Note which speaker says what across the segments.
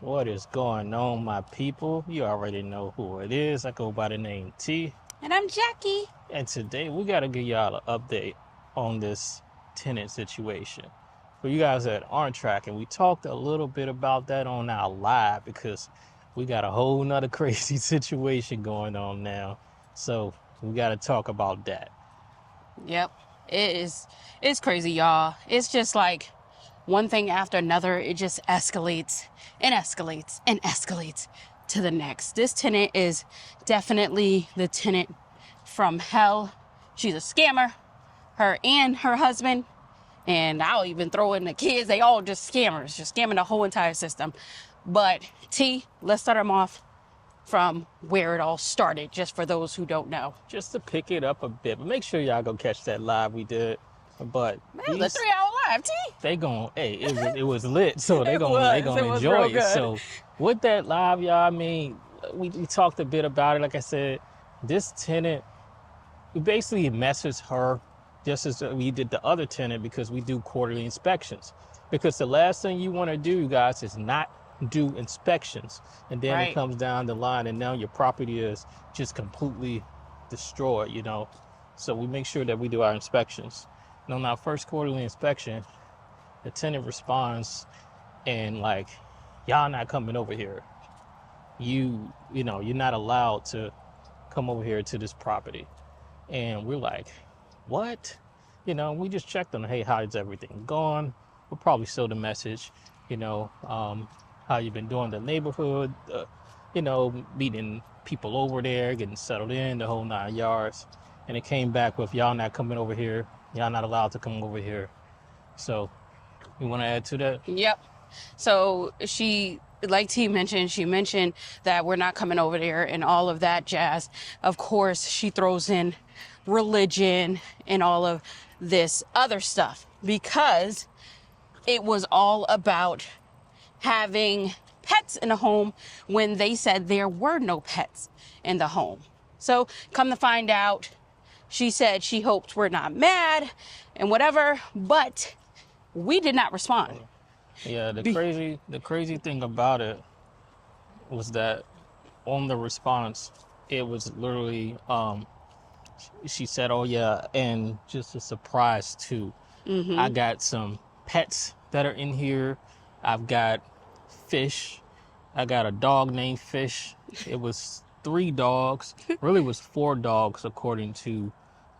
Speaker 1: What is going on, my people? You already know who it is. I go by the name T.
Speaker 2: And I'm Jackie.
Speaker 1: And today we got to give y'all an update on this tenant situation. For you guys that aren't tracking, we talked a little bit about that on our live because we got a whole nother crazy situation going on now. So we got to talk about that.
Speaker 2: Yep. It's crazy, y'all. It's just like one thing after another. It just escalates and escalates and escalates to the next. This tenant is definitely the tenant from hell. She's a scammer, her and her husband. And I'll even throw in the kids. They all just scammers, just scamming the whole entire system. But T, let's start them off from where it all started, just for those who don't know.
Speaker 1: Just to pick it up a bit, but make sure y'all go catch that live we did. But
Speaker 2: It was a 3-hour live, T.
Speaker 1: They gon' it was lit, so they gonna enjoy it. So with that live, y'all, I mean, we talked a bit about it. Like I said, this tenant, we basically messaged her just as we did the other tenant because we do quarterly inspections. Because the last thing you want to do, you guys, is not do inspections, and then
Speaker 2: Right.
Speaker 1: it comes down the line, and now your property is just completely destroyed. So we make sure that we do our inspections. And on our first quarterly inspection, the tenant responds and like, y'all not coming over here. You're not allowed to come over here to this property. And we're like, what? We just checked on, hey, how's everything going? We'll probably show the message, how you've been doing the neighborhood, meeting people over there, getting settled in, the whole 9 yards. And it came back with, y'all not coming over here. Y'all not allowed to come over here. So you want to add to that?
Speaker 2: Yep. So she, like T mentioned, she mentioned that we're not coming over there and all of that jazz. Of course, she throws in religion and all of this other stuff because it was all about having pets in the home when they said there were no pets in the home. So come to find out, she said she hoped we're not mad and whatever, but we did not respond.
Speaker 1: Yeah, the crazy thing about it was that on the response, it was literally, she said, oh yeah, and just a surprise too.
Speaker 2: Mm-hmm.
Speaker 1: I got some pets that are in here. I've got fish. I got a dog named Fish. It was 3 dogs. Really was 4 dogs according to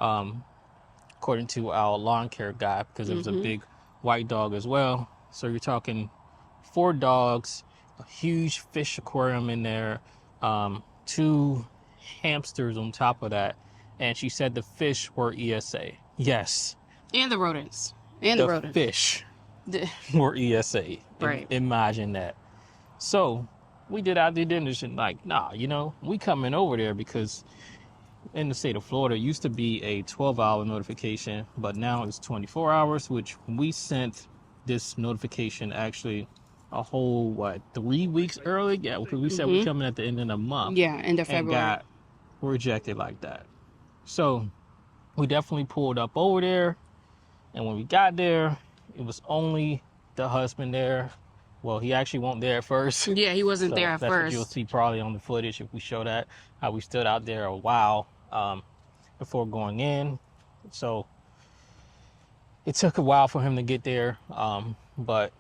Speaker 1: our lawn care guy, because it was a big white dog as well. So you're talking 4 dogs, a huge fish aquarium in there, 2 hamsters on top of that. And she said the fish were ESA. Yes.
Speaker 2: And the rodents. And the rodents.
Speaker 1: Fish were ESA.
Speaker 2: Right.
Speaker 1: Imagine that. So we did our due diligence and like, nah, we coming over there because in the state of Florida, it used to be a 12-hour notification, but now it's 24 hours, which we sent this notification actually a whole, 3 weeks early? Yeah, because we said we're coming at the end of the month.
Speaker 2: Yeah, end of February.
Speaker 1: And got rejected like that. So we definitely pulled up over there, and when we got there, it was only the husband there. Well, he actually wasn't there at first.
Speaker 2: Yeah, he wasn't there at
Speaker 1: that's what
Speaker 2: first.
Speaker 1: you'll see probably on the footage if we show that, how we stood out there a while before going in. So it took a while for him to get there. But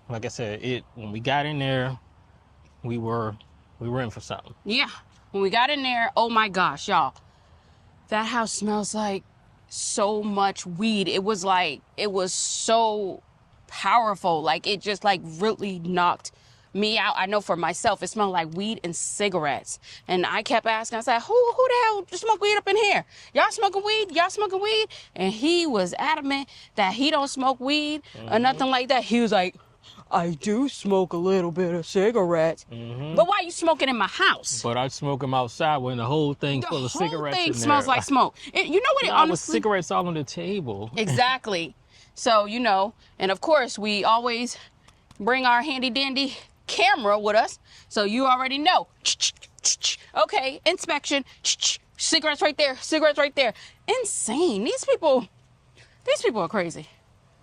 Speaker 1: like I said, when we got in there, we were in for something.
Speaker 2: Yeah, when we got in there, oh my gosh, y'all. That house smells like so much weed. It was so powerful. Like it just really knocked me out. I know for myself, it smelled like weed and cigarettes. And I kept asking, I said, who the hell just smoke weed up in here? Y'all smoking weed? Y'all smoking weed? And he was adamant that he don't smoke weed or nothing like that. He was like, I do smoke a little bit of cigarettes. But why you smoking in my house?
Speaker 1: But I smoke them outside when the whole thing full of cigarettes in there.
Speaker 2: The whole thing smells like smoke. You know what it honestly...
Speaker 1: with cigarettes all on the table.
Speaker 2: Exactly. So, and of course, we always bring our handy dandy camera with us. So you already know. Okay, inspection. Cigarettes right there. Cigarettes right there. Insane. These people are crazy.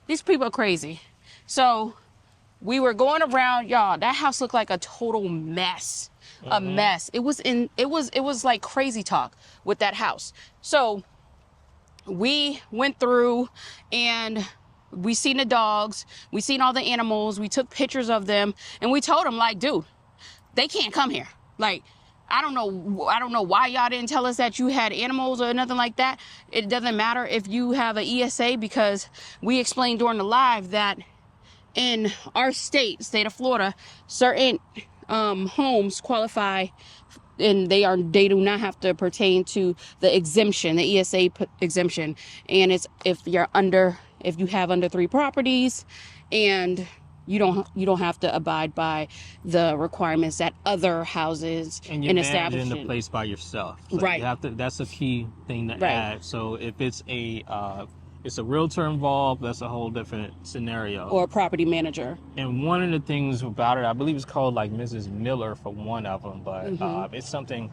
Speaker 2: These people are crazy. So we were going around, y'all. That house looked like a total mess. A mess. It was like crazy talk with that house. So we went through and we seen the dogs, we seen all the animals, we took pictures of them, and we told them, like, dude, they can't come here. Like, I don't know why y'all didn't tell us that you had animals or nothing like that. It doesn't matter if you have an ESA, because we explained during the live that in our state of Florida, certain homes qualify, and they do not have to pertain to the exemption, the ESA exemption. And it's if you have under 3 properties, and you don't have to abide by the requirements that other houses
Speaker 1: and
Speaker 2: and
Speaker 1: you're
Speaker 2: establishments.
Speaker 1: managing the place by yourself. So
Speaker 2: Right.
Speaker 1: You have to. That's a key thing to add. So if it's a realtor involved, that's a whole different scenario.
Speaker 2: Or a property manager.
Speaker 1: And one of the things about it, I believe it's called like Mrs. Miller for one of them, but it's something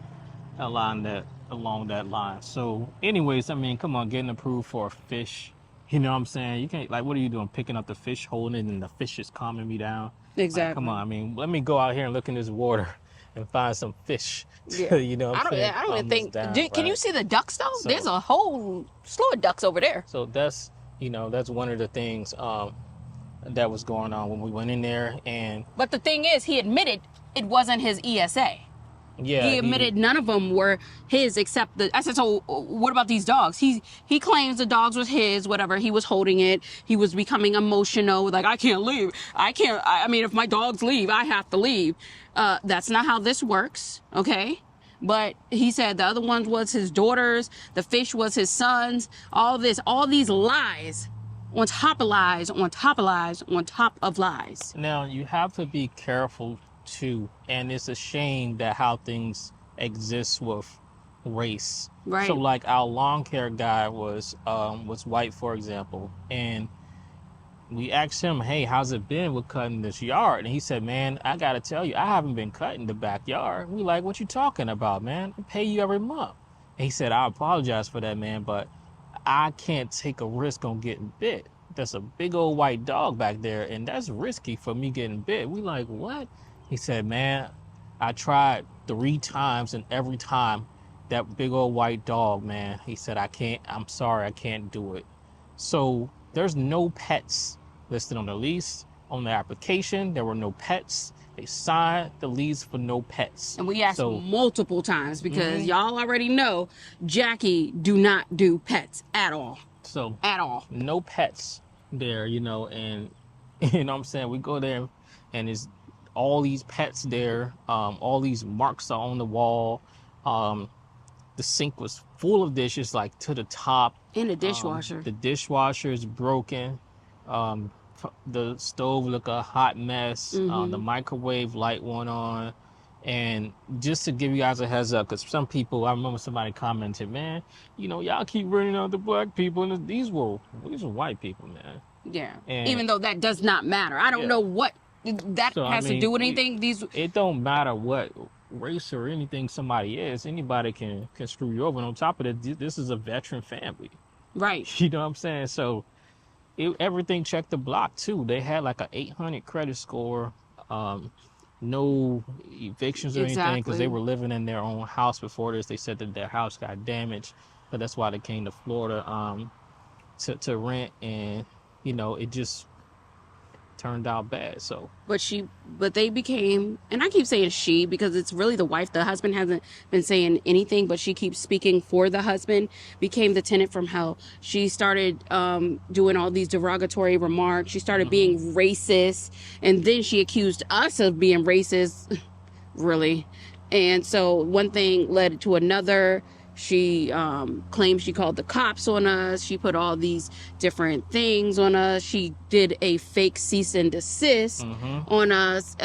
Speaker 1: along that line. So anyways, I mean, come on, getting approved for a fish. You know what I'm saying? You can't, like, what are you doing? Picking up the fish, holding it, and the fish is calming me down?
Speaker 2: Exactly.
Speaker 1: Like, come on, I mean, let me go out here and look in this water and find some fish.
Speaker 2: Yeah.
Speaker 1: You know what I'm saying?
Speaker 2: I don't even think,
Speaker 1: Down,
Speaker 2: can you see the ducks though?
Speaker 1: So,
Speaker 2: there's a whole slew of ducks over there.
Speaker 1: So that's one of the things that was going on when we went in there.
Speaker 2: But the thing is, he admitted it wasn't his ESA.
Speaker 1: Yeah,
Speaker 2: he admitted none of them were his except I said, so what about these dogs? He claims the dogs was his, whatever. He was holding it. He was becoming emotional. Like, I can't leave. I mean, if my dogs leave, I have to leave. That's not how this works. Okay. But he said the other ones was his daughters. The fish was his sons. All these lies on top of lies, on top of lies, on top of lies.
Speaker 1: Now, you have to be careful too, and it's a shame that how things exist with race.
Speaker 2: Right.
Speaker 1: So like our lawn care guy was white, for example, and we asked him, hey, how's it been with cutting this yard? And he said, man, I gotta tell you, I haven't been cutting the backyard. We like, what you talking about, man? I pay you every month. And he said, I apologize for that, man, but I can't take a risk on getting bit. That's a big old white dog back there, and that's risky for me getting bit. We like, what? He said, man, I tried 3 times, and every time that big old white dog, man, he said, I'm sorry, I can't do it. So there's no pets listed on the lease. On the application, there were no pets. They signed the lease for no pets.
Speaker 2: And we asked multiple times because y'all already know Jackie do not do pets at all.
Speaker 1: So
Speaker 2: at all.
Speaker 1: No pets there, and you know what I'm saying? We go there and it's all these pets there. All these marks are on the wall. The sink was full of dishes, like to the top.
Speaker 2: And the dishwasher.
Speaker 1: The dishwasher is broken. The stove looked a hot mess. The microwave light went on. And just to give you guys a heads up, because some people, I remember somebody commented, man, y'all keep running out the black people, and these were white people, man.
Speaker 2: Yeah.
Speaker 1: And
Speaker 2: even though that does not matter. I don't know what that has to do with anything.
Speaker 1: It don't matter what race or anything somebody is. Anybody can screw you over. And on top of that, this is a veteran family.
Speaker 2: Right.
Speaker 1: You know what I'm saying? So everything checked the block too. They had like a 800 credit score. No evictions or anything because they were living in their own house before this. They said that their house got damaged, but that's why they came to Florida to rent, and it just turned out bad. So but they became, and I keep saying she because it's really the wife. The husband hasn't been saying anything, but she keeps speaking for the husband. Became the tenant from hell. She started doing all these derogatory remarks. She started being racist, and then she accused us of being racist. Really. And so one thing led to another. She claimed she called the cops on us. She put all these different things on us. She did a fake cease and desist on us.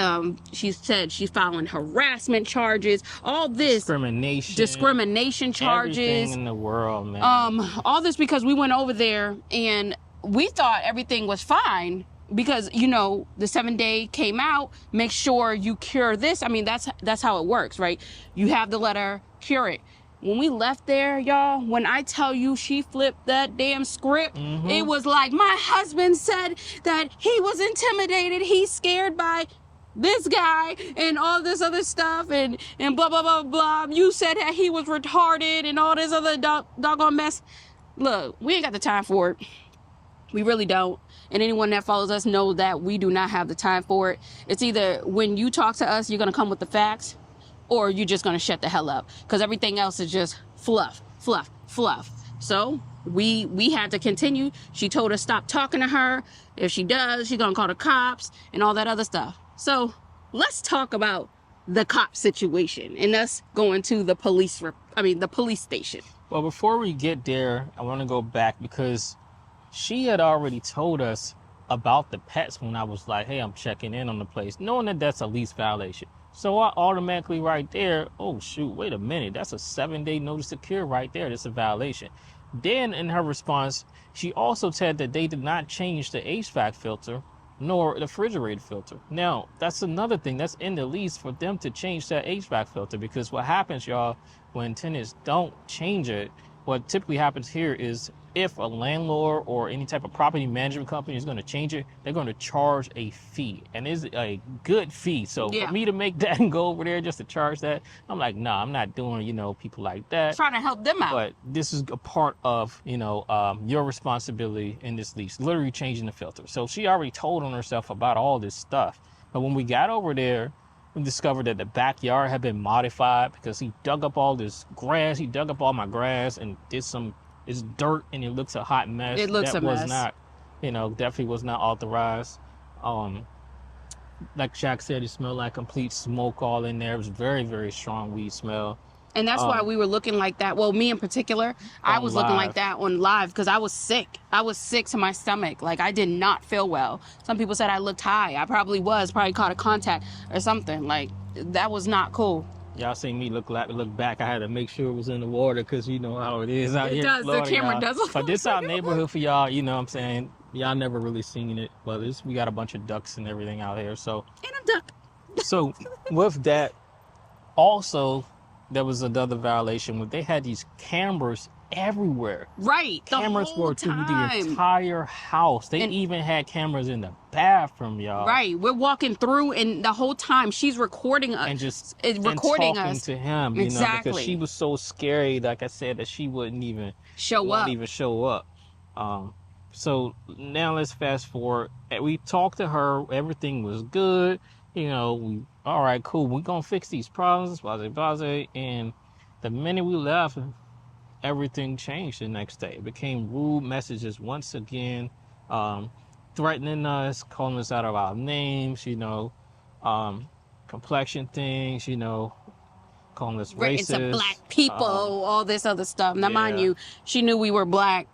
Speaker 1: She said she's filing harassment charges. All this discrimination charges. Everything in the world, man.
Speaker 2: All this because we went over there and we thought everything was fine because the 7-day came out. Make sure you cure this. I mean, that's how it works, right? You have the letter, cure it. when we left there, y'all, when I tell you she flipped that damn script, it was like, my husband said that he was intimidated. He's scared by this guy and all this other stuff and blah, blah, blah, blah. You said that he was retarded and all this other doggone mess. Look, we ain't got the time for it. We really don't. And anyone that follows us knows that we do not have the time for it. It's either when you talk to us, you're going to come with the facts, or you're just going to shut the hell up. Because everything else is just fluff, fluff, fluff. So we had to continue. She told us stop talking to her. If she does, she's going to call the cops and all that other stuff. So let's talk about the cop situation and us going to the police station.
Speaker 1: Well, before we get there, I want to go back because she had already told us about the pets when I was like, hey, I'm checking in on the place, knowing that that's a lease violation. So I automatically right there, oh, shoot, wait a minute. That's a 7-day notice to cure right there. That's a violation. Then in her response, she also said that they did not change the HVAC filter nor the refrigerator filter. Now, that's another thing that's in the lease for them to change that HVAC filter, because what happens, y'all, when tenants don't change it, what typically happens here is if a landlord or any type of property management company is going to change it, they're going to charge a fee, and it's a good fee. So for me to make that and go over there just to charge that, I'm like, nah, I'm not doing, people like that.
Speaker 2: Trying to help them out.
Speaker 1: But this is a part of, your responsibility in this lease, literally changing the filter. So she already told on herself about all this stuff. But when we got over there, we discovered that the backyard had been modified because he dug up all this grass. He dug up all my grass and did it's dirt, and it looks a hot mess.
Speaker 2: It looks a mess.
Speaker 1: That was not, definitely was not authorized. Like Shaq said, it smelled like complete smoke all in there. It was very, very strong weed smell.
Speaker 2: And that's why we were looking like that. Well, me in particular, I was looking like that on live because I was sick. I was sick to my stomach. Like, I did not feel well. Some people said I looked high. I probably caught a contact or something. Like, that was not cool.
Speaker 1: Y'all seen me look back. I had to make sure it was in the water because you know how it is out here.
Speaker 2: It does.
Speaker 1: Florida,
Speaker 2: the camera
Speaker 1: y'all.
Speaker 2: does.
Speaker 1: But this our neighborhood for y'all. You know what I'm saying? Y'all never really seen it. But we got a bunch of ducks and everything out here. So.
Speaker 2: And a duck.
Speaker 1: So with that, also, there was another violation where they had these cameras everywhere.
Speaker 2: Right.
Speaker 1: Cameras were through the entire house. They even had cameras in the bathroom, y'all.
Speaker 2: Right. We're walking through, and the whole time she's recording us.
Speaker 1: And just
Speaker 2: recording
Speaker 1: talking
Speaker 2: us
Speaker 1: to him, because she was so scary, like I said, that she wouldn't even show up. So now let's fast forward. We talked to her. Everything was good. All right, cool. We're going to fix these problems, blah. And the minute we left, everything changed the next day. It became rude messages once again, threatening us, calling us out of our names, complexion things, calling us racist.
Speaker 2: Into black people, all this other stuff. Now, mind you, she knew we were black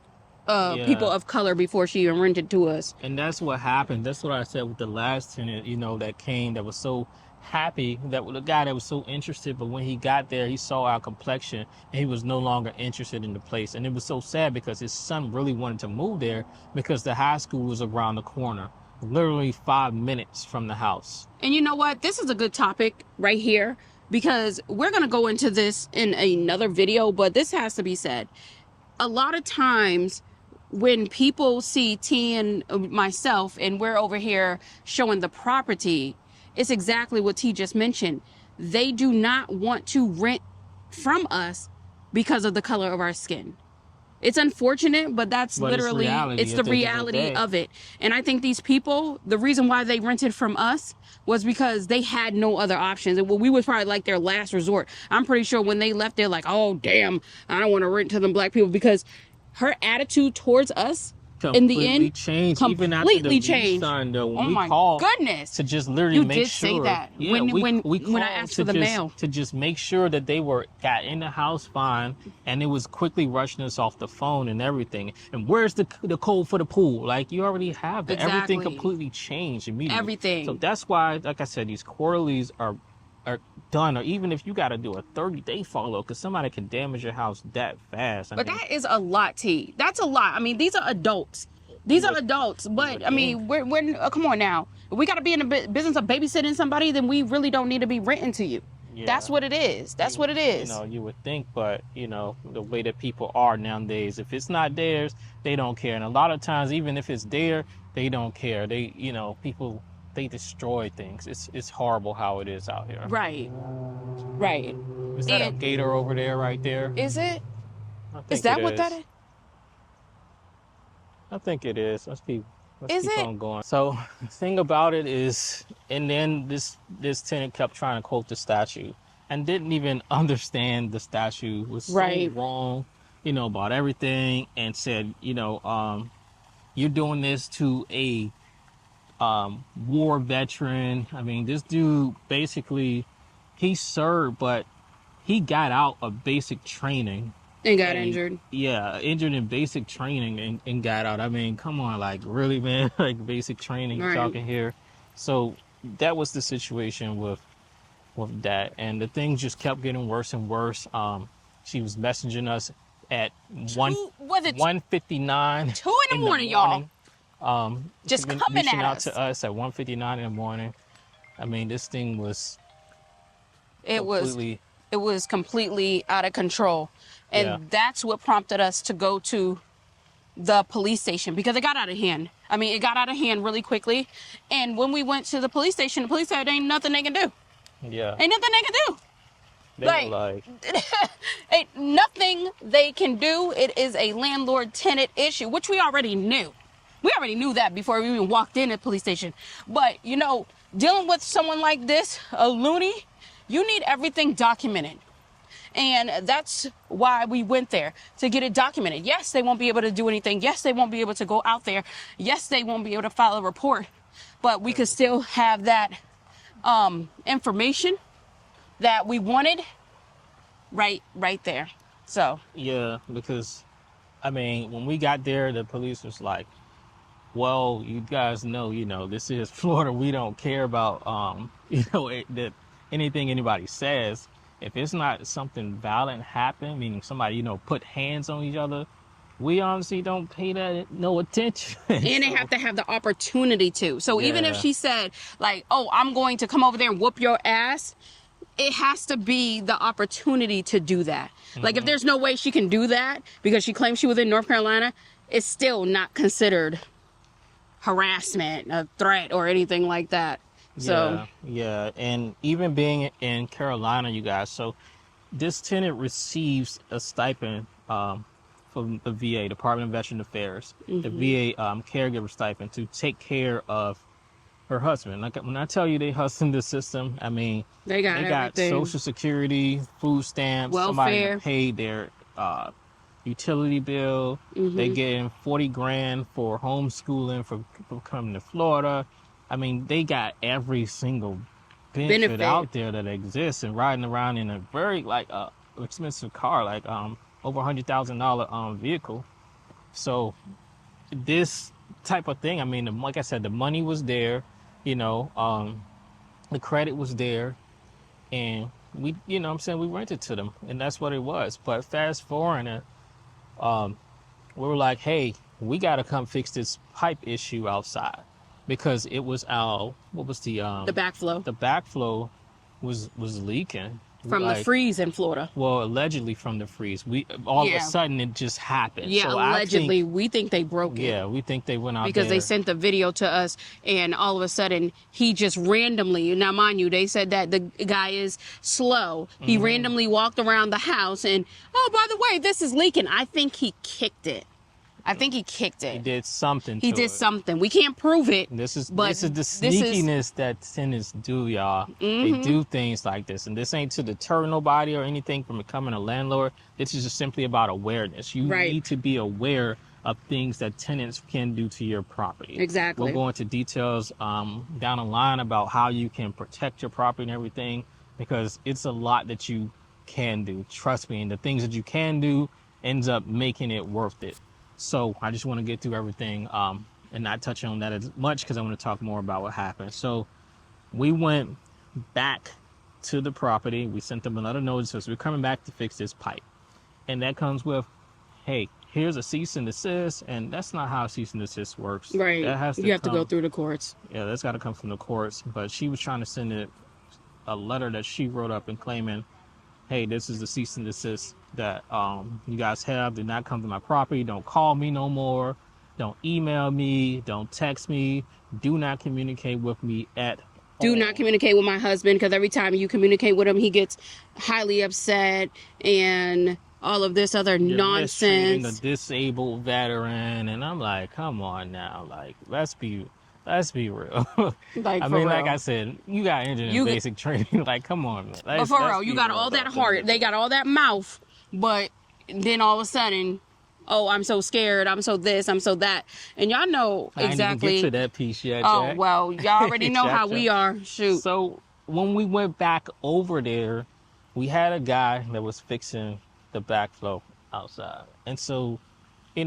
Speaker 2: people of color before she even rented to us.
Speaker 1: And that's what happened. That's what I said with the last tenant, that came, that was so happy, that the guy that was so interested, but when he got there, he saw our complexion and he was no longer interested in the place. And it was so sad because his son really wanted to move there because the high school was around the corner, literally 5 minutes from the house.
Speaker 2: And you know what? This is a good topic right here, because we're going to go into this in another video, but this has to be said. A lot of times when people see T and myself and we're over here showing the property, it's exactly what T just mentioned. They do not want to rent from us because of the color of our skin. It's unfortunate, but it's the reality of it. And I think these people, the reason why they rented from us was because they had no other options. And we was probably like their last resort. I'm pretty sure when they left, they're like, oh, damn, I don't want to rent to them black people, because her attitude towards us in the end
Speaker 1: changed.
Speaker 2: Completely
Speaker 1: even after the
Speaker 2: changed.
Speaker 1: Sign, though, when
Speaker 2: oh
Speaker 1: we
Speaker 2: my
Speaker 1: called
Speaker 2: goodness!
Speaker 1: To just literally make sure.
Speaker 2: You did say that.
Speaker 1: Yeah,
Speaker 2: when I asked for the mail,
Speaker 1: to just make sure that they got in the house fine, and it was quickly rushing us off the phone and everything. And where's the code for the pool? Like, you already have that.
Speaker 2: Exactly.
Speaker 1: Everything completely changed immediately.
Speaker 2: Everything.
Speaker 1: So that's why, like I said, these quarterlies are done, or even if you got to do a 30-day follow, because somebody can damage your house that fast.
Speaker 2: But that is a lot, T. That's a lot. I mean, these are adults. But I mean, we're come on now. If we got to be in the business of babysitting somebody, then we really don't need to be renting to you. That's what it is. That's what it is.
Speaker 1: You would think, but the way that people are nowadays, if it's not theirs, they don't care. And a lot of times, even if it's there, they don't care. They, people, they destroy things. It's horrible how it is out here.
Speaker 2: Right.
Speaker 1: Is that a gator over there, right there?
Speaker 2: Is it?
Speaker 1: I think
Speaker 2: Is that
Speaker 1: it
Speaker 2: what
Speaker 1: is.
Speaker 2: that is?
Speaker 1: I think it is. Let's keep
Speaker 2: Is it?
Speaker 1: on going. So the thing about it is, and then this tenant kept trying to quote the statute and didn't even understand the statute, was so wrong, about everything, and said, you're doing this to a war veteran. I mean, this dude basically, he served, but he got out of basic training.
Speaker 2: And got injured.
Speaker 1: Yeah, injured in basic training and got out. I mean, come on, like, really, man? Like, basic training, you're talking here. So that was the situation with that. And the things just kept getting worse and worse. She was messaging us at 1:59.
Speaker 2: 2 in the morning, y'all. Just coming
Speaker 1: reaching
Speaker 2: at
Speaker 1: out
Speaker 2: us.
Speaker 1: to us at 1:59 in the morning. I mean, this thing was
Speaker 2: It was completely out of control. And that's what prompted us to go to the police station, because it got out of hand. I mean, it got out of hand really quickly. And when we went to the police station, the police said, ain't nothing they can do.
Speaker 1: Yeah.
Speaker 2: Ain't nothing they can do.
Speaker 1: They were like
Speaker 2: ain't nothing they can do. It is a landlord-tenant issue, which we already knew. We already knew that before we even walked in at the police station. But, dealing with someone like this, a loony, you need everything documented. And that's why we went there, to get it documented. Yes, they won't be able to do anything. Yes, they won't be able to go out there. Yes, they won't be able to file a report. But we could still have that information that we wanted right there. So. Yeah,
Speaker 1: because, I mean, when we got there, the police was like, well, you guys know, this is Florida. We don't care about, that anything anybody says. If it's not something violent happen, meaning somebody, put hands on each other, we honestly don't pay that no attention.
Speaker 2: And they have to have the opportunity to. So even if she said, like, oh, I'm going to come over there and whoop your ass, it has to be the opportunity to do that. Like, if there's no way she can do that because she claims she was in North Carolina, it's still not harassment, a threat, or anything like that. So
Speaker 1: yeah, and even being in Carolina, you guys, so this tenant receives a stipend from the VA, Department of Veteran Affairs, the VA caregiver stipend, to take care of her husband. Like, when I tell you they hustled the system, I mean,
Speaker 2: they got
Speaker 1: Social Security, food stamps,
Speaker 2: welfare,
Speaker 1: somebody paid their utility bill. They getting $40,000 for homeschooling for coming to Florida. I mean, they got every single benefit out there that exists, and riding around in a very expensive car, like over $100,000 vehicle. So this type of thing, I mean, like I said, the money was there, the credit was there, and we, we rented to them, and that's what it was. But fast forward, we were like, hey, we got to come fix this pipe issue outside. Because it was the backflow. The backflow was leaking
Speaker 2: from the freeze in Florida.
Speaker 1: Well, allegedly from the freeze. All of a sudden it just happened.
Speaker 2: Yeah, so allegedly we think they broke it.
Speaker 1: Yeah, we think they went out
Speaker 2: because
Speaker 1: there.
Speaker 2: They sent the video to us, and all of a sudden he just randomly. Now, mind you, they said that the guy is slow. He randomly walked around the house, and by the way, this is leaking. I think he kicked it. He
Speaker 1: did something.
Speaker 2: He did something. We can't prove it.
Speaker 1: This is the sneakiness that tenants do, y'all. They do things like this, and this ain't to deter nobody or anything from becoming a landlord. This is just simply about awareness. You need to be aware of things that tenants can do to your property.
Speaker 2: Exactly.
Speaker 1: We'll go into details down the line about how you can protect your property and everything, because it's a lot that you can do. Trust me, and the things that you can do ends up making it worth it. So I just want to get through everything and not touch on that as much, because I want to talk more about what happened. So we went back to the property. We sent them another notice. So we're coming back to fix this pipe. And that comes with, hey, here's a cease and desist. And that's not how cease and desist works.
Speaker 2: Right.
Speaker 1: That has to
Speaker 2: you have to go through the courts.
Speaker 1: Yeah, that's got to come from the courts. But she was trying to send it a letter that she wrote up and claiming, hey, this is the cease and desist that you guys have. Do not come to my property. Don't call me no more. Don't email me. Don't text me. Do not communicate with me at
Speaker 2: Do
Speaker 1: all.
Speaker 2: not communicate with my husband, because every time you communicate with him, he gets highly upset and all of this other
Speaker 1: You're mistreating a
Speaker 2: nonsense.
Speaker 1: disabled veteran, and I'm like, come on now, like let's be real.
Speaker 2: Like,
Speaker 1: I
Speaker 2: for
Speaker 1: mean, like
Speaker 2: real.
Speaker 1: I said, you got injured in
Speaker 2: You-
Speaker 1: basic training. Like, come on, man.
Speaker 2: But for real, you got all that heart.
Speaker 1: heart.
Speaker 2: They got all that mouth. But then all of a sudden, oh, I'm so scared. I'm so this. I'm so that. And y'all know
Speaker 1: I
Speaker 2: exactly.
Speaker 1: didn't even get to that piece yet.
Speaker 2: Oh,
Speaker 1: Jack.
Speaker 2: well, y'all already know how we are. Shoot.
Speaker 1: So when we went back over there, we had a guy that was fixing the backflow outside, and so, he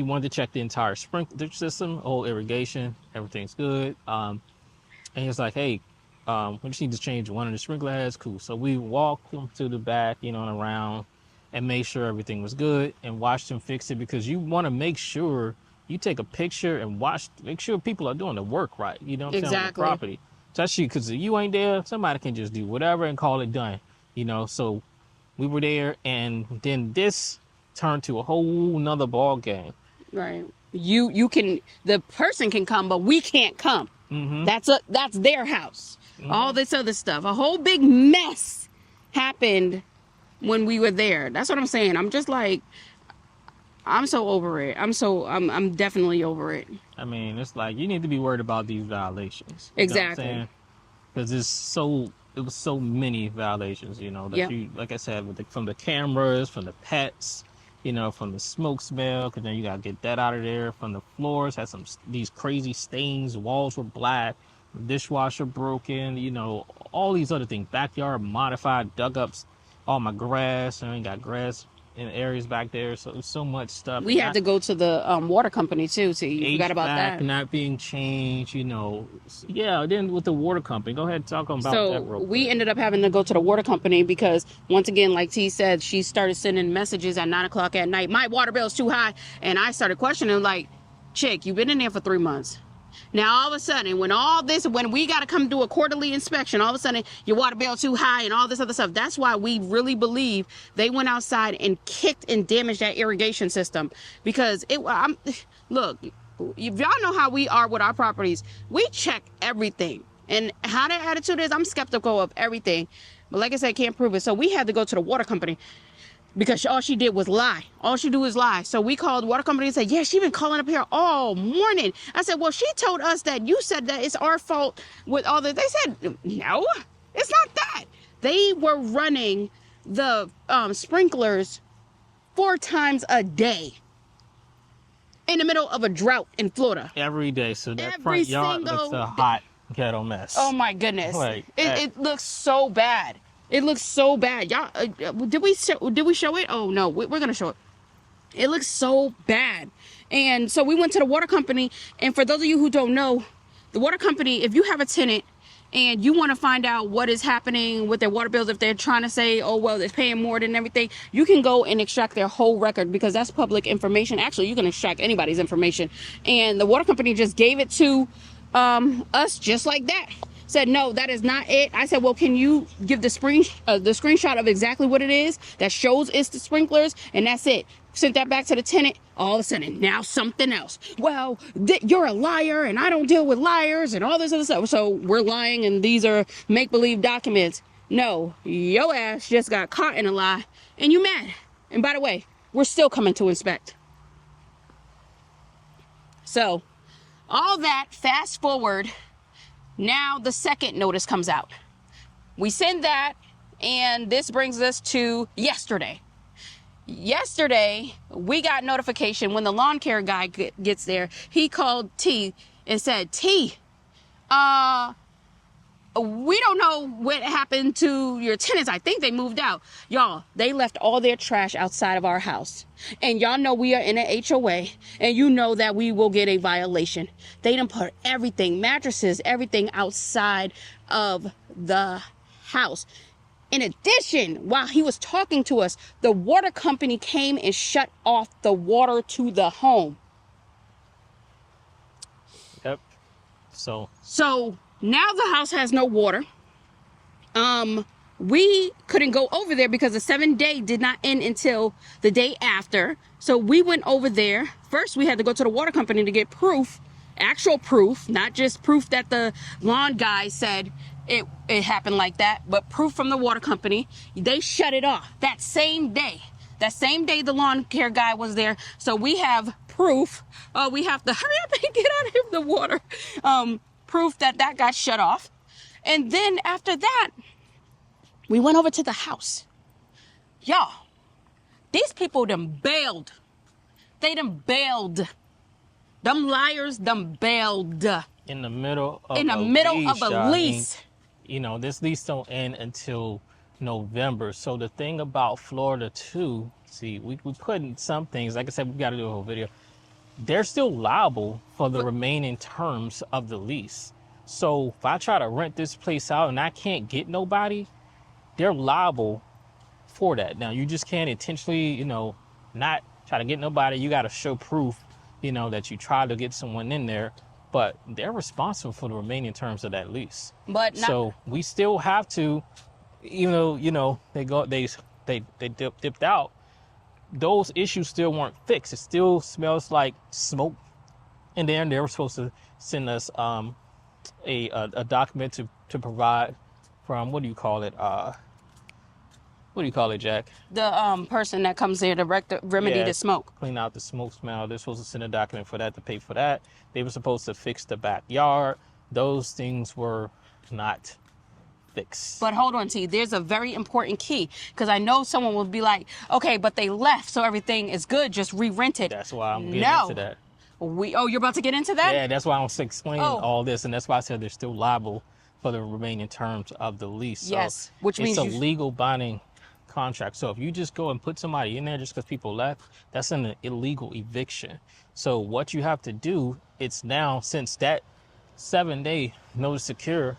Speaker 1: wanted to check the entire sprinkler system, whole irrigation, everything's good. And he was like, hey, we just need to change one of the sprinkler heads. Cool. So we walked him to the back, and around, and made sure everything was good, and watched him fix it, because you want to make sure you take a picture and make sure people are doing the work right. You know what I'm saying? On the
Speaker 2: Exactly.
Speaker 1: property. Especially because if you ain't there, somebody can just do whatever and call it done. So we were there, and then this turned to a whole nother ball game.
Speaker 2: Right. You can, the person can come, but we can't come.
Speaker 1: Mm-hmm.
Speaker 2: That's their house. Mm-hmm. All this other stuff. A whole big mess happened when we were there. That's what I'm saying. I'm just like, I'm so over it. I'm definitely over it.
Speaker 1: I mean, it's like you need to be worried about these violations.
Speaker 2: Exactly.
Speaker 1: Because it was so many violations, that
Speaker 2: Yep.
Speaker 1: you, like I said, from the cameras, from the pets, from the smoke smell, because then you got to get that out of there. From the floors, had these crazy stains, walls were black, dishwasher broken, all these other things. Backyard modified, dug up all my grass, and I got grass in areas back there, so there's so much stuff.
Speaker 2: We had to go to the water company too, so you forgot about that.
Speaker 1: Not being changed, Yeah, then with the water company, go ahead and talk about that real quick.
Speaker 2: So we ended up having to go to the water company because, once again, like T said, she started sending messages at 9 o'clock at night. My water bill's too high. And I started questioning, like, chick, you've been in there for 3 months. Now, all of a sudden, when we got to come do a quarterly inspection, all of a sudden, your water bill too high and all this other stuff. That's why we really believe they went outside and kicked and damaged that irrigation system. Because look, if y'all know how we are with our properties, we check everything. And how their attitude is, I'm skeptical of everything. But like I said, can't prove it. So we had to go to the water company, because all she did was lie. All she do is lie. So we called the water company and said, yeah, she been calling up here all morning. I said, well, she told us that you said that it's our fault with all this. They said, no, it's not that. They were running the sprinklers 4 times a day in the middle of a drought in Florida.
Speaker 1: Every day. So that
Speaker 2: Every
Speaker 1: front yard
Speaker 2: single
Speaker 1: looks a hot ghetto mess.
Speaker 2: Oh my goodness.
Speaker 1: Like,
Speaker 2: it looks so bad. It looks so bad. Y'all, did we show it? Oh no, we're gonna show it. It looks so bad. And so we went to the water company. And for those of you who don't know, the water company, if you have a tenant and you want to find out what is happening with their water bills, if they're trying to say, oh well, they're paying more than everything, you can go and extract their whole record, because that's public information. Actually, you can extract anybody's information. And the water company just gave it to us just like that. Said, no, that is not it. I said, well, can you give the screenshot of exactly what it is that shows it's the sprinklers? And that's it. Sent that back to the tenant. All of a sudden, now something else. Well, you're a liar, and I don't deal with liars, and all this other stuff. So we're lying, and these are make-believe documents. No, your ass just got caught in a lie, and you mad. And by the way, we're still coming to inspect. So, all that, fast forward. Now the second notice comes out. We send that, and this brings us to yesterday. Yesterday, we got notification when the lawn care guy gets there. He called T and said, T, we don't know what happened to your tenants. I think they moved out. Y'all, they left all their trash outside of our house. And y'all know we are in an HOA, and you know that we will get a violation. They done put everything, mattresses, everything outside of the house. In addition, while he was talking to us, the water company came and shut off the water to the home.
Speaker 1: Yep. So
Speaker 2: now the house has no water. We couldn't go over there because the 7-day did not end until the day after. So we went over there. First, we had to go to the water company to get proof, actual proof, not just proof that the lawn guy said it happened like that, but proof from the water company. They shut it off that same day. That same day the lawn care guy was there. So we have proof. Oh, we have to hurry up and get out of the water. Proof that got shut off. And then after that, we went over to the house. Y'all, these people done bailed. They done bailed. Them liars done bailed.
Speaker 1: In the middle of
Speaker 2: a lease.
Speaker 1: You know, this lease don't end until November. So the thing about Florida too, see, we put in some things, like I said, we got to do a whole video. They're still liable for the remaining terms of the lease. So if I try to rent this place out and I can't get nobody, they're liable for that. Now, you just can't intentionally, not try to get nobody. You got to show proof, that you tried to get someone in there, but they're responsible for the remaining terms of that lease.
Speaker 2: But
Speaker 1: so we still have to, even though, they dipped out, those issues still weren't fixed. It still smells like smoke. And then they were supposed to send us a document to provide from, what do you call it, Jack?
Speaker 2: The person that comes there to remedy the smoke.
Speaker 1: Clean out the smoke smell. They're supposed to send a document for that, to pay for that. They were supposed to fix the backyard. Those things were not fixed.
Speaker 2: But hold on, T. There's a very important key, because I know someone will be like, okay, but they left, so everything is good. Just re-rent it.
Speaker 1: That's why I'm getting into that.
Speaker 2: You're about to get into that?
Speaker 1: Yeah, that's why I'm explaining all this, and that's why I said they're still liable for the remaining terms of the lease.
Speaker 2: Yes,
Speaker 1: so
Speaker 2: which means
Speaker 1: it's a legal binding contract. So if you just go and put somebody in there just because people left, that's an illegal eviction. So what you have to do, it's now, since that 7-day notice to cure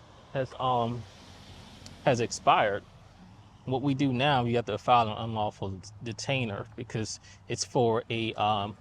Speaker 1: has expired, what we do now, you have to file an unlawful detainer, because it's for a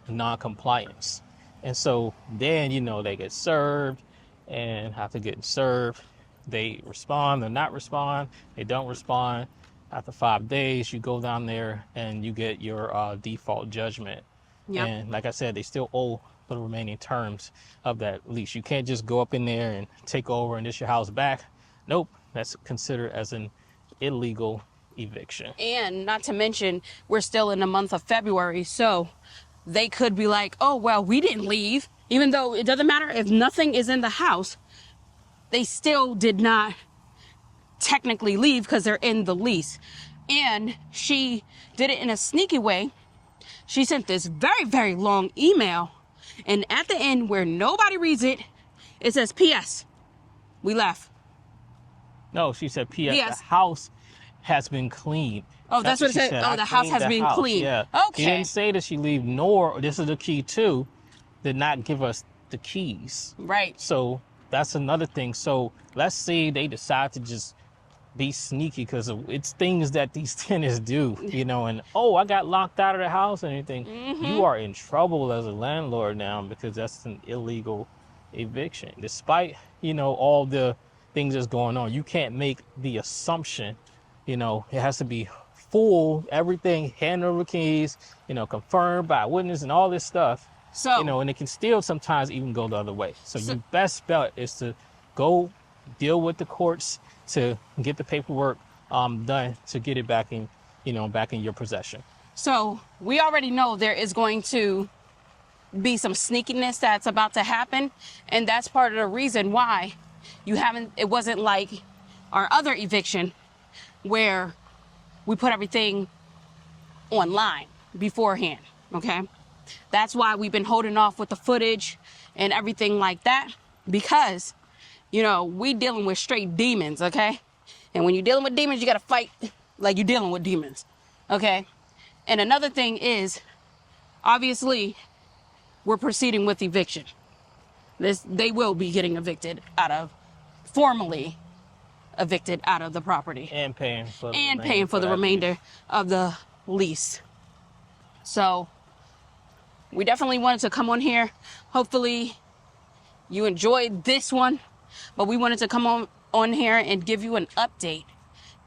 Speaker 1: non-compliance. And so then, they get served, and after getting served, they respond, they not respond, they don't respond. After 5 days, you go down there and you get your default judgment. Yep. And like I said, they still owe for the remaining terms of that lease. You can't just go up in there and take over and dish your house back. Nope, that's considered as an illegal eviction.
Speaker 2: And not to mention, we're still in the month of February, so they could be like, oh, well, we didn't leave. Even though it doesn't matter if nothing is in the house, they still did not technically leave because they're in the lease. And she did it in a sneaky way. She sent this very, very long email, and at the end, where nobody reads it, it says, P.S. We left.
Speaker 1: No, she said, P.S. The house has been cleaned.
Speaker 2: Oh, that's what it said. Oh, the house has been cleaned.
Speaker 1: Yeah.
Speaker 2: Okay.
Speaker 1: She didn't say that she leave, nor, this is the key too, did not give us the keys.
Speaker 2: Right.
Speaker 1: So that's another thing. So let's say they decide to just be sneaky, because it's things that these tenants do, and, I got locked out of the house and anything. Mm-hmm. You are in trouble as a landlord now, because that's an illegal eviction. Despite, all the things that's going on, you can't make the assumption, it has to be full, everything, hand over keys, confirmed by witness and all this stuff. So, and it can still sometimes even go the other way. So your best bet is to go deal with the courts to get the paperwork done to get it back in, back in your possession. So we already know there is going to be some sneakiness that's about to happen, and that's part of the reason why it wasn't like our other eviction where we put everything online beforehand, okay? That's why we've been holding off with the footage and everything like that, because we dealing with straight demons, okay? And when you're dealing with demons, you got to fight like you're dealing with demons, okay? And another thing is, obviously, we're proceeding with eviction. They will be getting formally evicted out of the property. And paying for
Speaker 2: the remainder of the lease. So we definitely wanted to come on here. Hopefully you enjoyed this one. But we wanted to come on here and give you an update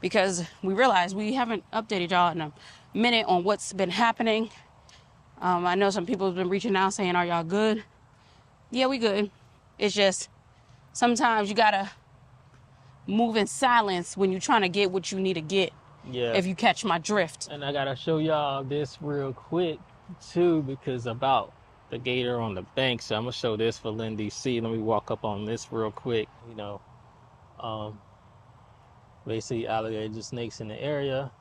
Speaker 2: because we realized we haven't updated y'all in a minute on what's been happening. I know some people have been reaching out saying, are y'all good? Yeah, we good. It's just sometimes you gotta move in silence when you're trying to get what you need to get.
Speaker 1: Yeah.
Speaker 2: If you catch my drift.
Speaker 1: And I gotta show y'all this real quick too, because about the gator on the bank. So I'm gonna show this for Lindy C. Let me walk up on this real quick. You know, basically alligator snakes in the area.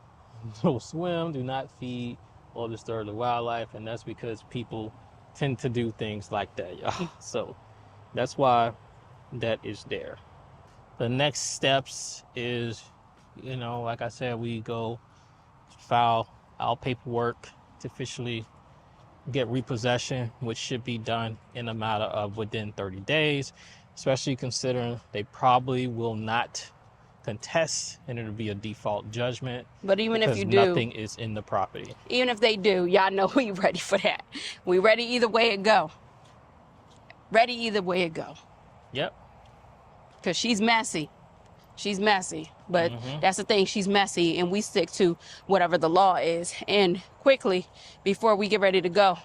Speaker 1: Don't swim, do not feed or disturb the wildlife, and that's because people tend to do things like that, y'all. So that's why that is there. The next steps is, you know, like I said, we go file our paperwork to officially get repossession, which should be done in a matter of within 30 days, especially considering they probably will not contest and it'll be a default judgment.
Speaker 2: But even if you do,
Speaker 1: nothing is in the property.
Speaker 2: Even if they do, y'all know we ready for that. We ready either way it go. Ready either way it go.
Speaker 1: Yep.
Speaker 2: Because she's messy. She's messy. But that's the thing, she's messy, and we stick to whatever the law is. And quickly, before we get ready to go,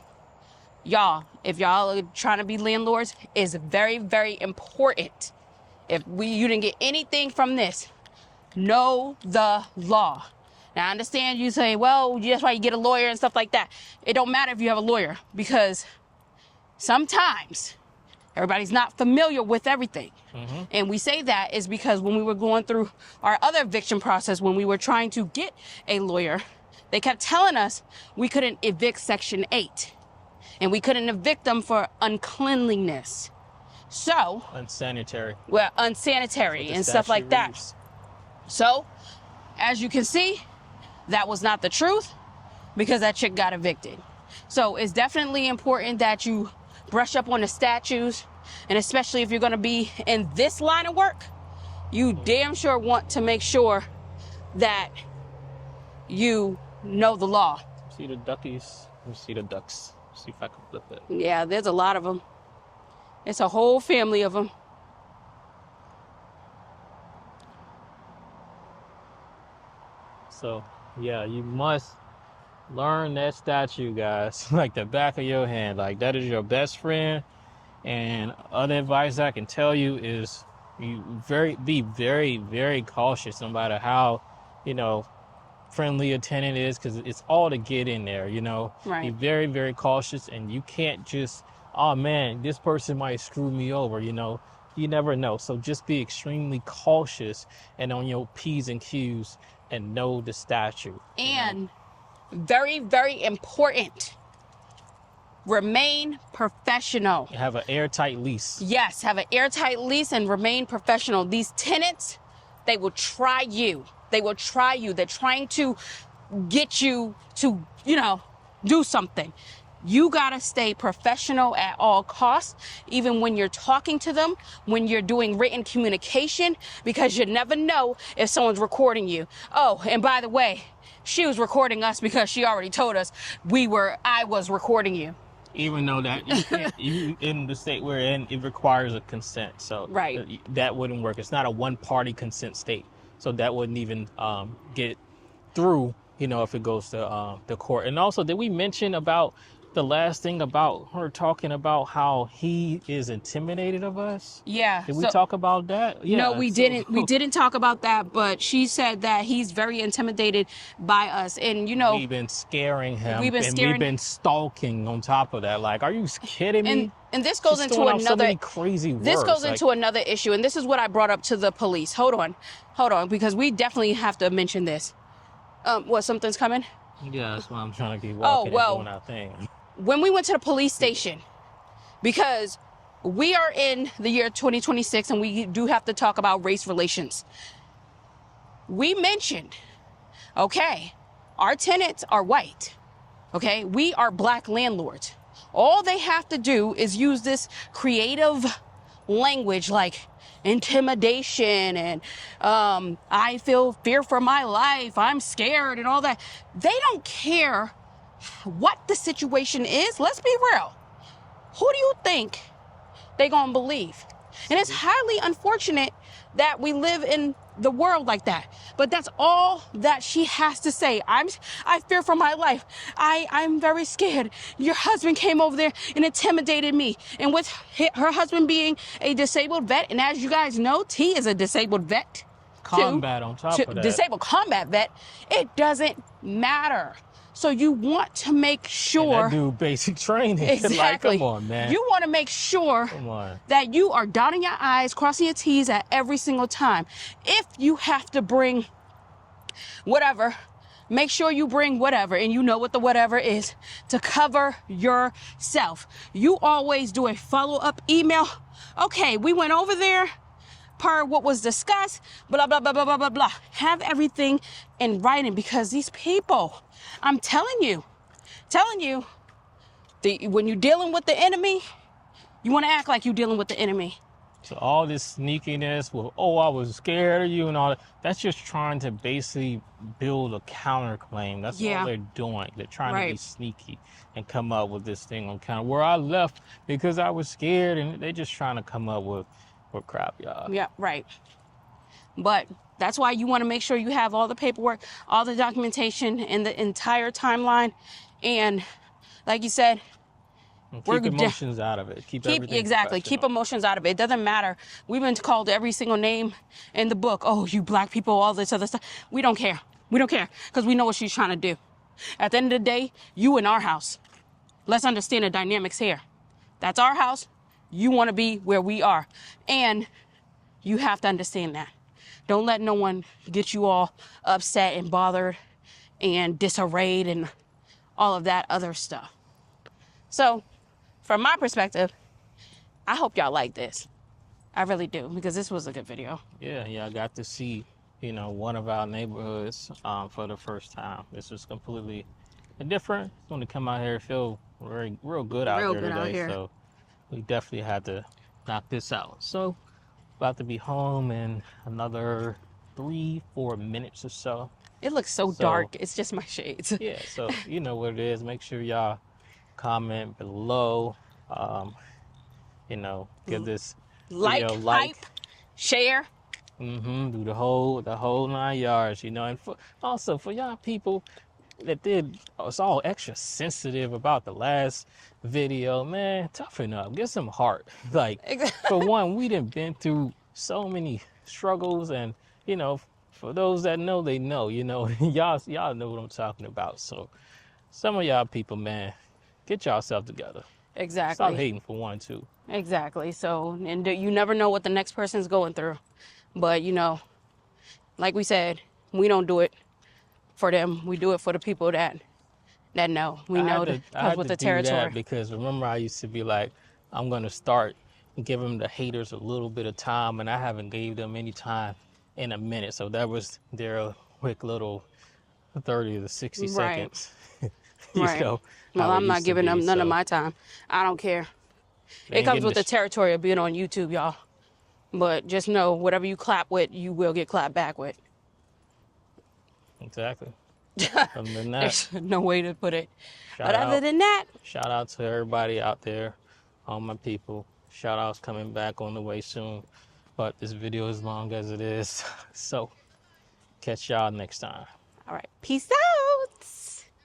Speaker 2: y'all, if y'all are trying to be landlords, it's very, very important. If you didn't get anything from this, know the law. Now, I understand you say, well, that's why you get a lawyer and stuff like that. It don't matter if you have a lawyer, because sometimes everybody's not familiar with everything. And we say that is because when we were going through our other eviction process, when we were trying to get a lawyer, they kept telling us we couldn't evict Section 8. And we couldn't evict them for uncleanliness. So...
Speaker 1: unsanitary.
Speaker 2: Well, unsanitary and stuff like that. So, as you can see, that was not the truth, because that chick got evicted. So it's definitely important that you brush up on the statutes, and especially if you're going to be in this line of work, you damn sure want to make sure that you know the law.
Speaker 1: See the duckies? Let me see the ducks. See if I can flip it.
Speaker 2: Yeah, there's a lot of them. It's a whole family of them.
Speaker 1: So, yeah, you must learn that statute, guys, like the back of your hand. Like, that is your best friend. And other advice I can tell you is you be very, very cautious, no matter how, you know, friendly a tenant is, because it's all to get in there, you know.
Speaker 2: Right.
Speaker 1: Be very, very cautious, and you can't just, oh man, this person might screw me over, you know. You never know. So just be extremely cautious and on your P's and Q's and know the statute.
Speaker 2: And very, very important, remain professional.
Speaker 1: Have an airtight lease.
Speaker 2: Yes, have an airtight lease and remain professional. These tenants, they will try you. They will try you. They're trying to get you to, you know, do something. You gotta stay professional at all costs, even when you're talking to them, when you're doing written communication, because you never know if someone's recording you. Oh, and by the way, she was recording us because she already told us I was recording you.
Speaker 1: Even though that you can't, in the state we're in, it requires a consent. So
Speaker 2: right.
Speaker 1: That wouldn't work. It's not a one-party consent state. So that wouldn't even get through, you know, if it goes to the court. And also, did we mention about the last thing about her talking about how he is intimidated of us?
Speaker 2: Yeah.
Speaker 1: Did we talk about that? Yeah.
Speaker 2: No, we didn't. We didn't talk about that, but she said that he's very intimidated by us. And, you know,
Speaker 1: we've been scaring him. We've been stalking on top of that. Like, are you kidding me?
Speaker 2: And this goes into another
Speaker 1: so many crazy words.
Speaker 2: This goes into another issue, and this is what I brought up to the police. Hold on, because we definitely have to mention this. What, something's coming?
Speaker 1: Yeah, that's why I'm trying to keep walking and doing our thing.
Speaker 2: When we went to the police station, because we are in the year 2026 and we do have to talk about race relations, we mentioned, okay, our tenants are white, okay? We are black landlords. All they have to do is use this creative language like intimidation and I feel fear for my life, I'm scared and all that. They don't care what the situation is. Let's be real. Who do you think they gonna believe? And it's highly unfortunate that we live in the world like that. But that's all that she has to say. I fear for my life. I'm very scared. Your husband came over there and intimidated me. And with her husband being a disabled vet, and as you guys know, T is a disabled vet.
Speaker 1: Combat on top of that.
Speaker 2: Disabled combat vet. It doesn't matter. So you want to make sure.
Speaker 1: And that dude basic training.
Speaker 2: Exactly.
Speaker 1: Like, come on, man.
Speaker 2: You want to make sure that you are dotting your I's, crossing your T's at every single time. If you have to bring whatever, make sure you bring whatever, and you know what the whatever is, to cover yourself. You always do a follow-up email. Okay, we went over there per what was discussed, blah, blah, blah, blah, blah, blah, blah. Have everything in writing, because these people, I'm telling you, when you're dealing with the enemy, you want to act like you're dealing with the enemy.
Speaker 1: So all this sneakiness with, oh, I was scared of you and all that, that's just trying to basically build a counterclaim. That's all they're doing. They're trying to be sneaky and come up with this thing on counter. Where I left because I was scared, and they're just trying to come up with crap, y'all.
Speaker 2: Yeah, right. But that's why you want to make sure you have all the paperwork, all the documentation, and the entire timeline. And like you said,
Speaker 1: keep emotions out of it. Keep everything
Speaker 2: exactly. Keep emotions out of it. It doesn't matter. We've been called every single name in the book. Oh, you black people, all this other stuff. We don't care. We don't care, because we know what she's trying to do. At the end of the day, you in our house. Let's understand the dynamics here. That's our house. You want to be where we are. And you have to understand that. Don't let no one get you all upset and bothered and disarrayed and all of that other stuff. So, from my perspective, I hope y'all like this. I really do, because this was a good video.
Speaker 1: Yeah, I got to see, one of our neighborhoods for the first time. This was completely different. It's going to come out here and feel real good out here today. So we definitely had to knock this out. So about to be home in another 3-4 minutes or so.
Speaker 2: It looks so dark. It's just my shades.
Speaker 1: Yeah, so you know what it is. Make sure y'all comment below. Give this video
Speaker 2: like, share.
Speaker 1: Do the whole 9 yards. And also for y'all people that it's all extra sensitive about the last video, man, toughen up. Get some heart. Like, for one, we done been through so many struggles, and for those that know, they know. Y'all know what I'm talking about. So some of y'all people, man, get yourself together.
Speaker 2: Exactly.
Speaker 1: Stop hating, for one, too.
Speaker 2: Exactly. So, and you never know what the next person's going through. But, like we said, we don't do it for them. We do it for the people that know. We know that comes with the territory.
Speaker 1: Because remember, I used to be like, I'm going to start giving the haters a little bit of time, and I haven't gave them any time in a minute. So that was their quick little 30 to 60 seconds.
Speaker 2: Well, I'm not giving them none of my time. I don't care. It comes with the territory of being on YouTube, y'all. But just know, whatever you clap with, you will get clapped back with.
Speaker 1: Exactly. Other than that,
Speaker 2: there's no way to put it. But other than that,
Speaker 1: shout out to everybody out there, all my people. Shout outs coming back on the way soon. But this video is long as it is. So catch y'all next time.
Speaker 2: All right. Peace out.